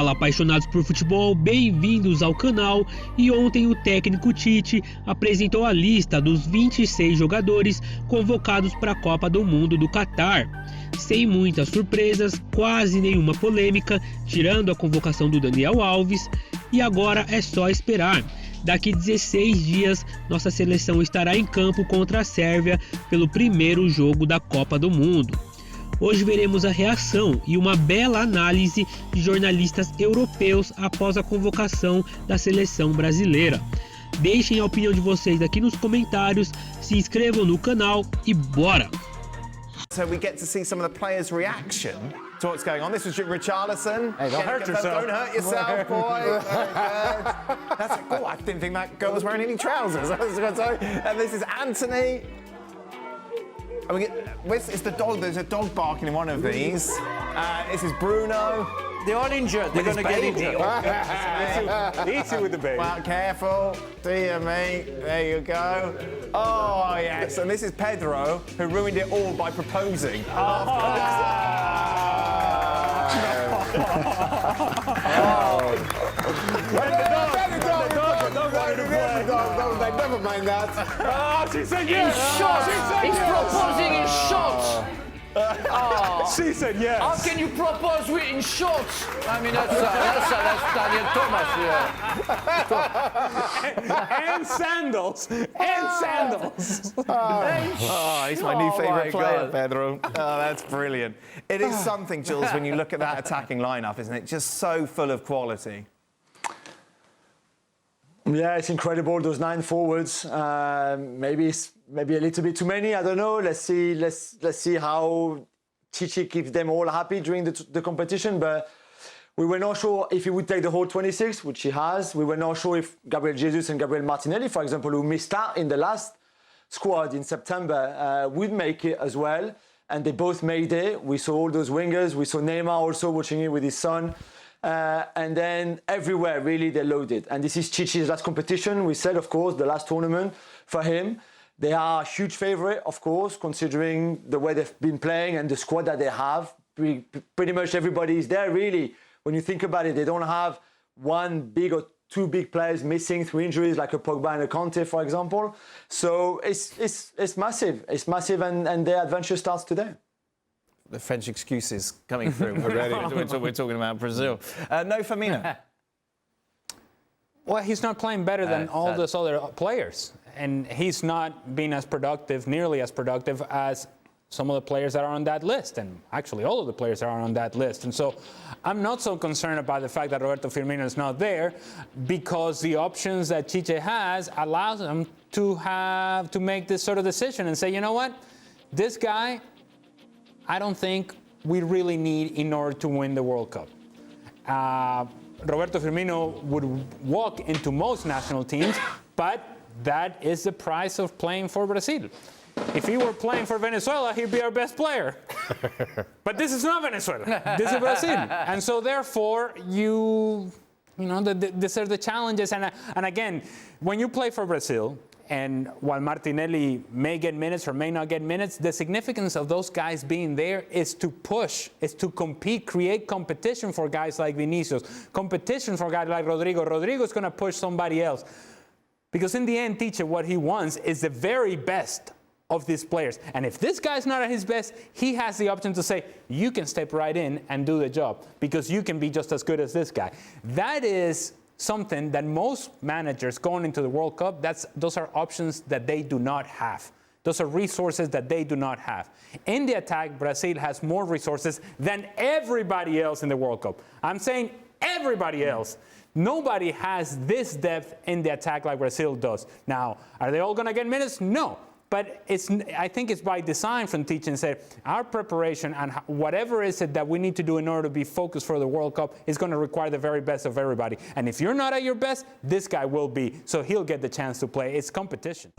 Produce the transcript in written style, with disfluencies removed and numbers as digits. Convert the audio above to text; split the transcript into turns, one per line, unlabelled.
Fala, apaixonados por futebol, bem-vindos ao canal. E ontem o técnico Tite apresentou a lista dos 26 jogadores convocados para a Copa do Mundo do Qatar. Sem muitas surpresas, quase nenhuma polêmica, tirando a convocação do Daniel Alves. E agora é só esperar. Daqui 16 dias, nossa seleção estará em campo contra a Sérvia pelo primeiro jogo da Copa do Mundo. Hoje veremos a reação e uma bela análise de jornalistas europeus após a convocação da seleção brasileira. Deixem a opinião de vocês aqui nos comentários, se inscrevam no canal e bora!
So we get to see some of the players' reaction to what's going on. This was Richarlison.
Hey, don't hurt yourself.
Don't hurt yourself, boy. Very good. That's it. Oh, I didn't think that girl was wearing any trousers. And this is Anthony. And it's the dog. There's a dog barking in one of these. This is Bruno.
They're all injured. They're going to get injured. Easy with the baby.
Well, careful. Dear me. There you go. Oh, yes. And this is Pedro, who ruined it all by proposing. Never mind that.
Oh, she said yes.
In shot. He's proposing in shot.
She said yes.
How can you propose in shots? I mean, that's Daniel Thomas.
And sandals. And sandals.
Oh, he's my new favourite player,
God.
Pedro. Oh, that's brilliant. It is something, Jules, when you look at that attacking lineup, isn't it? Just so full of quality.
Yeah, it's incredible, those 9 forwards. Maybe a little bit too many, I don't know. Let's see how Tite keeps them all happy during the competition. But we were not sure if he would take the whole 26, which he has. We were not sure if Gabriel Jesus and Gabriel Martinelli, for example, who missed out in the last squad in September, would make it as well. And they both made it. We saw all those wingers. We saw Neymar also watching it with his son. And then everywhere, really, they loaded. And this is Tite's last competition. We said, of course, the last tournament for him. They are a huge favourite, of course, considering the way they've been playing and the squad that they have. Pretty much everybody is there, really. When you think about it, they don't have one big or two big players missing through injuries, like a Pogba and a Conte, for example. So it's massive. It's massive, and their adventure starts today.
The French excuses coming through already. We're talking about Brazil. No, Firmino.
Well, he's not playing better than all those other players. And he's not being as productive, nearly as productive as some of the players that are on that list. And actually, all of the players that are on that list. And so I'm not so concerned about the fact that Roberto Firmino is not there, because the options that Tite has allows him to make this sort of decision and say, you know what, this guy, I don't think we really need in order to win the World Cup. Roberto Firmino would walk into most national teams, but that is the price of playing for Brazil. If he were playing for Venezuela, he'd be our best player. But this is not Venezuela. This is Brazil. And so therefore, these are the challenges. And again, when you play for Brazil, and while Martinelli may get minutes or may not get minutes, the significance of those guys being there is to push, is to compete, create competition for guys like Vinicius, competition for guys like Rodrigo. Rodrigo's going to push somebody else. Because in the end, Tite, what he wants is the very best of these players. And if this guy's not at his best, he has the option to say, you can step right in and do the job, because you can be just as good as this guy. That is something that most managers going into the World Cup, those are options that they do not have. Those are resources that they do not have. In the attack, Brazil has more resources than everybody else in the World Cup. I'm saying everybody else. Nobody has this depth in the attack like Brazil does. Now, are they all going to get minutes? No. But I think it's by design from Tite and say our preparation and whatever is it that we need to do in order to be focused for the World Cup is going to require the very best of everybody. And if you're not at your best, this guy will be. So he'll get the chance to play. It's competition.